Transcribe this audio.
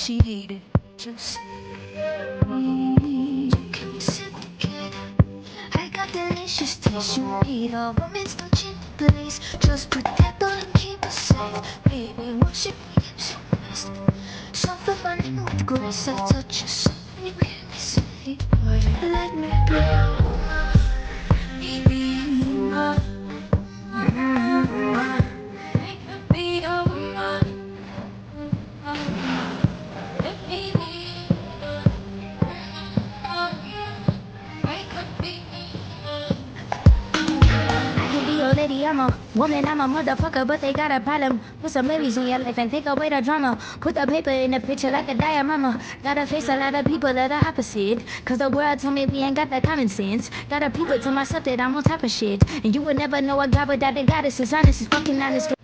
she hated. Just me. I got delicious taste. You need a woman's no chin place. Just protect all and keep us safe. Baby, worship me, so blessed. Something running with grace. I touch you, something you can't be saved. Let me be your woman. Baby, woman. Let me be your woman. Let me be. I can be your lady, I'm a woman, I'm a motherfucker, but they got a problem. Put some ladies in your life and take away the drama. Put the paper in the picture like a diorama. Gotta face a lot of people that are opposite, cause the world told me we ain't got that common sense. Gotta prove it to myself that I'm on top of shit. And you would never know a God without a goddess. Is honest, is fucking honest.